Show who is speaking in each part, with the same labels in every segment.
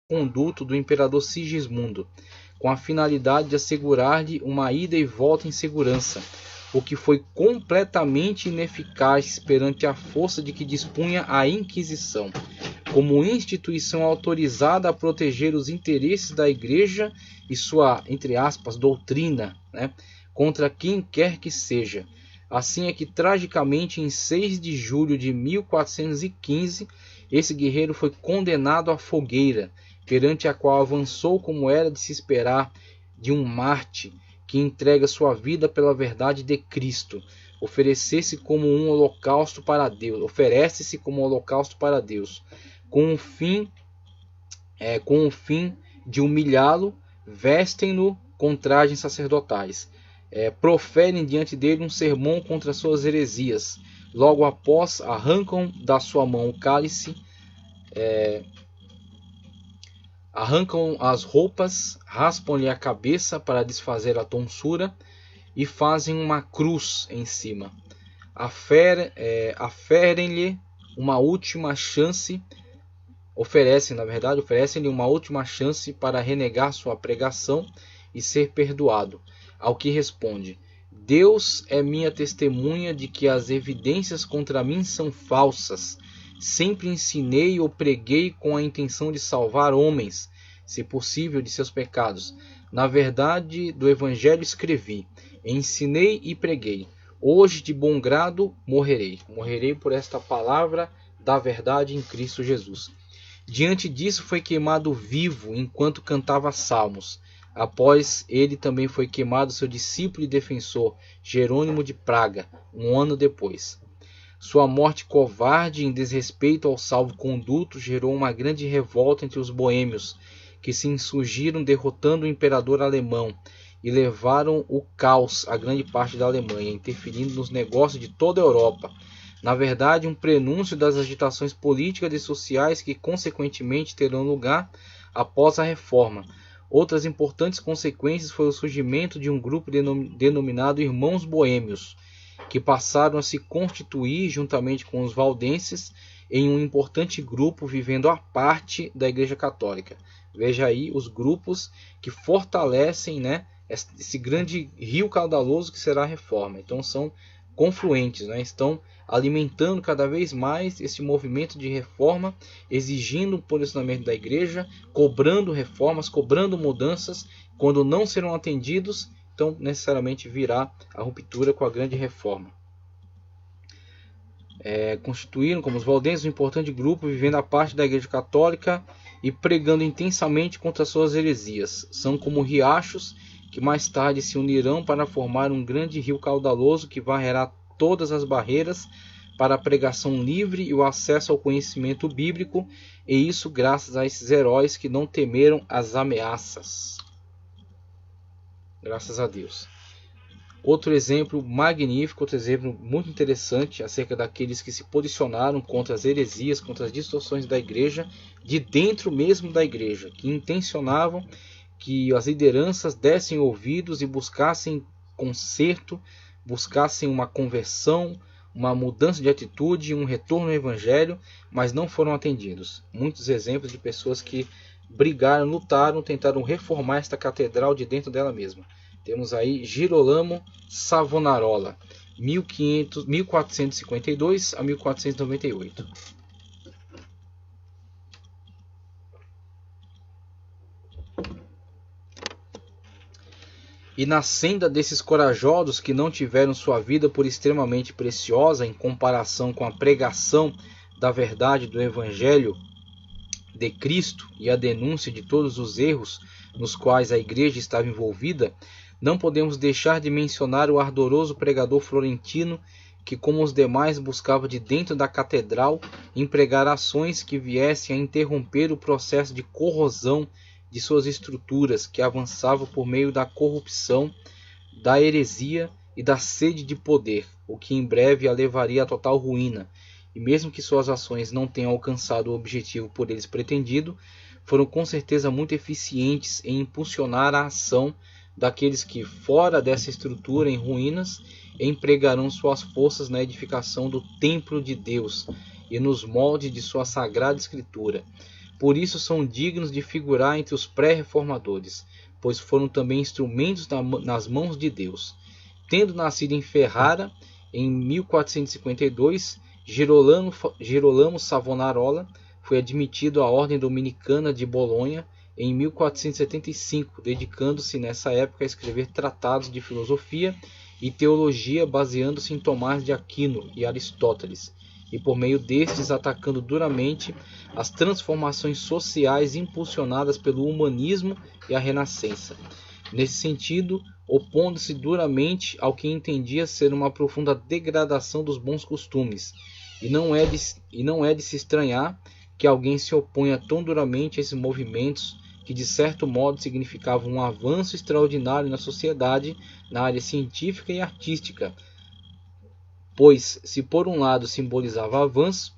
Speaker 1: conduto do imperador Sigismundo, com a finalidade de assegurar-lhe uma ida e volta em segurança, o que foi completamente ineficaz perante a força de que dispunha a Inquisição, como instituição autorizada a proteger os interesses da Igreja e sua, entre aspas, doutrina, né, contra quem quer que seja. Assim é que, tragicamente, em 6 de julho de 1415, esse guerreiro foi condenado à fogueira, perante a qual avançou como era de se esperar de um mártir que entrega sua vida pela verdade de Cristo, oferece-se como um holocausto para Deus, com o fim de humilhá-lo, vestem-no com trajes sacerdotais, proferem diante dele um sermão contra suas heresias, logo após arrancam da sua mão o cálice, arrancam as roupas, raspam-lhe a cabeça para desfazer a tonsura e fazem uma cruz em cima. Oferecem-lhe uma última chance para renegar sua pregação e ser perdoado. Ao que responde: Deus é minha testemunha de que as evidências contra mim são falsas. Sempre ensinei ou preguei com a intenção de salvar homens, se possível, de seus pecados. Na verdade do Evangelho escrevi, ensinei e preguei. Hoje, de bom grado, morrerei. Morrerei por esta palavra da verdade em Cristo Jesus. Diante disso, foi queimado vivo enquanto cantava salmos. Após ele também foi queimado seu discípulo e defensor, Jerônimo de Praga, um ano depois. Sua morte covarde em desrespeito ao salvo-conduto gerou uma grande revolta entre os boêmios, que se insurgiram derrotando o imperador alemão e levaram o caos a grande parte da Alemanha, interferindo nos negócios de toda a Europa. Na verdade, um prenúncio das agitações políticas e sociais que consequentemente terão lugar após a Reforma. Outras importantes consequências foi o surgimento de um grupo denominado Irmãos Boêmios, que passaram a se constituir, juntamente com os valdenses, em um importante grupo vivendo à parte da Igreja Católica. Veja aí os grupos que fortalecem, né, esse grande rio caudaloso que será a Reforma. Então são confluentes, né, estão alimentando cada vez mais esse movimento de reforma, exigindo um posicionamento da Igreja, cobrando reformas, cobrando mudanças. Quando não serão atendidos, então necessariamente virá a ruptura com a grande reforma. Constituíram como os valdenses um importante grupo vivendo à parte da Igreja Católica e pregando intensamente contra suas heresias. São como riachos que mais tarde se unirão para formar um grande rio caudaloso que varrerá todas as barreiras para a pregação livre e o acesso ao conhecimento bíblico, e isso graças a esses heróis que não temeram as ameaças. Graças a Deus. Outro exemplo magnífico, outro exemplo muito interessante acerca daqueles que se posicionaram contra as heresias, contra as distorções da igreja, de dentro mesmo da igreja, que intencionavam que as lideranças dessem ouvidos e buscassem conserto, buscassem uma conversão, uma mudança de atitude, um retorno ao Evangelho, mas não foram atendidos. Muitos exemplos de pessoas que brigaram, lutaram, tentaram reformar esta catedral de dentro dela mesma. Temos aí Girolamo Savonarola, 1452 a 1498. E na senda desses corajosos que não tiveram sua vida por extremamente preciosa em comparação com a pregação da verdade do Evangelho de Cristo e a denúncia de todos os erros nos quais a igreja estava envolvida, não podemos deixar de mencionar o ardoroso pregador florentino que, como os demais, buscava de dentro da catedral empregar ações que viessem a interromper o processo de corrosão de suas estruturas, que avançava por meio da corrupção, da heresia e da sede de poder, o que em breve a levaria à total ruína. E mesmo que suas ações não tenham alcançado o objetivo por eles pretendido, foram com certeza muito eficientes em impulsionar a ação daqueles que, fora dessa estrutura em ruínas, empregarão suas forças na edificação do templo de Deus e nos moldes de sua sagrada escritura.
Speaker 2: por isso são dignos de figurar entre os pré-reformadores, pois foram também instrumentos nas mãos de Deus. Tendo nascido em Ferrara, em 1452, Girolamo Savonarola foi admitido à Ordem Dominicana de Bolonha em 1475, dedicando-se nessa época a escrever tratados de filosofia e teologia baseando-se em Tomás de Aquino e Aristóteles, e por meio destes atacando duramente as transformações sociais impulsionadas pelo humanismo e a Renascença. Nesse sentido, opondo-se duramente ao que entendia ser uma profunda degradação dos bons costumes, e não é de se estranhar que alguém se oponha tão duramente a esses movimentos que de certo modo significavam um avanço extraordinário na sociedade, na área científica e artística, pois, se por um lado simbolizava avanço,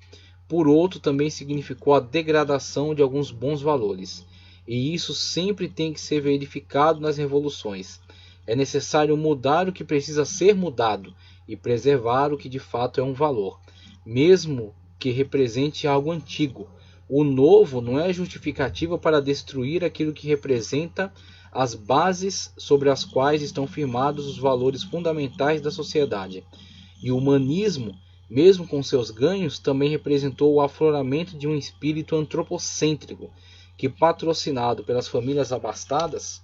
Speaker 2: por outro também significou a degradação de alguns bons valores. E isso sempre tem que ser verificado nas revoluções. É necessário mudar o que precisa ser mudado e preservar o que de fato é um valor, mesmo que represente algo antigo. O novo não é justificativa para destruir aquilo que representa as bases sobre as quais estão firmados os valores fundamentais da sociedade. E o humanismo, mesmo com seus ganhos, também representou o afloramento de um espírito antropocêntrico, que, patrocinado pelas famílias abastadas,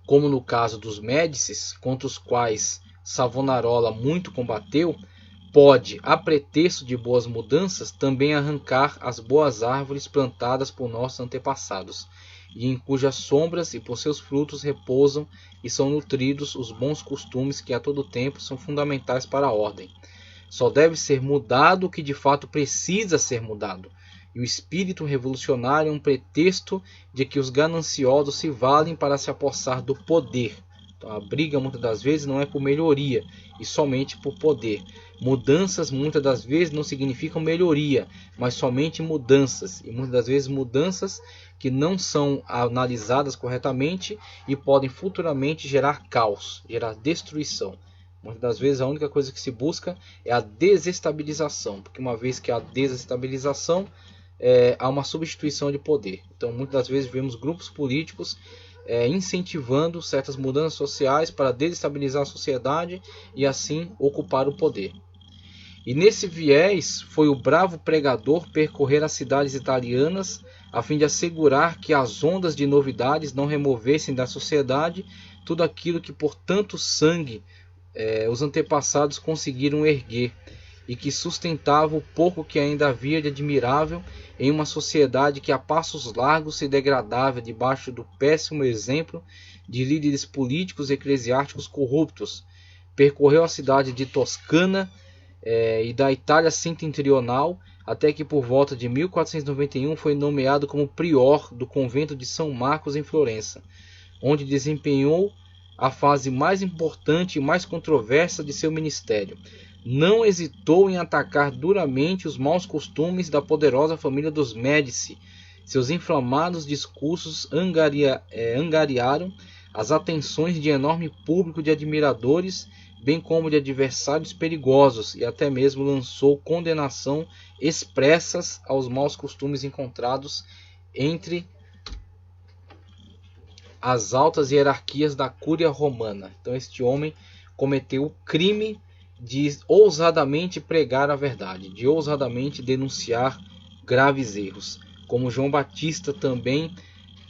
Speaker 2: como no caso dos Médicis, contra os quais Savonarola muito combateu, pode, a pretexto de boas mudanças, também arrancar as boas árvores plantadas por nossos antepassados, e em cujas sombras e por seus frutos repousam e são nutridos os bons costumes que a todo tempo são fundamentais para a ordem. Só deve ser mudado o que de fato precisa ser mudado, e o espírito revolucionário é um pretexto de que os gananciosos se valem para se apossar do poder. Então, a briga muitas das vezes não é por melhoria, e somente por poder. Mudanças muitas das vezes não significam melhoria, mas somente mudanças, e muitas das vezes mudanças que não são analisadas corretamente e podem futuramente gerar caos, gerar destruição. Muitas das vezes a única coisa que se busca é a desestabilização, porque uma vez que há desestabilização, há uma substituição de poder. Então muitas das vezes vemos grupos políticos incentivando certas mudanças sociais para desestabilizar a sociedade e assim ocupar o poder. E nesse viés foi o bravo pregador percorrer as cidades italianas a fim de assegurar que as ondas de novidades não removessem da sociedade tudo aquilo que por tanto sangue os antepassados conseguiram erguer e que sustentava o pouco que ainda havia de admirável em uma sociedade que a passos largos se degradava debaixo do péssimo exemplo de líderes políticos e eclesiásticos corruptos. Percorreu a cidade de Toscana e da Itália setentrional, até que por volta de 1491 foi nomeado como prior do convento de São Marcos em Florença, onde desempenhou a fase mais importante e mais controversa de seu ministério. Não hesitou em atacar duramente os maus costumes da poderosa família dos Médici. Seus inflamados discursos angariaram as atenções de enorme público de admiradores, bem como de adversários perigosos, e até mesmo lançou condenação expressas aos maus costumes encontrados entre as altas hierarquias da Cúria Romana. Então este homem cometeu o crime de ousadamente pregar a verdade, de ousadamente denunciar graves erros. Como João Batista também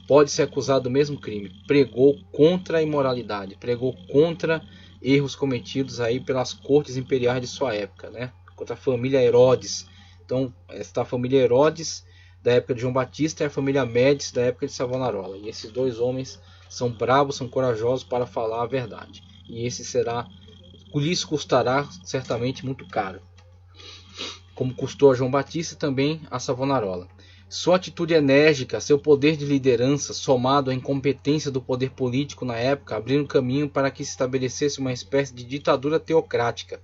Speaker 2: pode ser acusado do mesmo crime. Pregou contra a imoralidade, pregou contra erros cometidos aí pelas cortes imperiais de sua época, né? Contra a família Herodes. Então, esta família Herodes da época de João Batista é a família Médici da época de Savonarola. E esses dois homens são bravos, são corajosos para falar a verdade. E esse lhes custará certamente muito caro, como custou a João Batista também a Savonarola. Sua atitude enérgica, seu poder de liderança, somado à incompetência do poder político na época, abriram caminho para que se estabelecesse uma espécie de ditadura teocrática,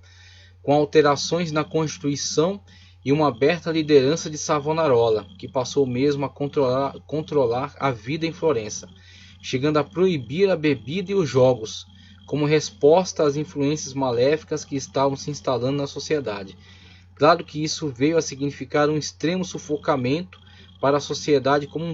Speaker 2: com alterações na Constituição e uma aberta liderança de Savonarola, que passou mesmo a controlar a vida em Florença, chegando a proibir a bebida e os jogos, como resposta às influências maléficas que estavam se instalando na sociedade.
Speaker 1: Claro que isso veio a significar um extremo sufocamento para a sociedade como um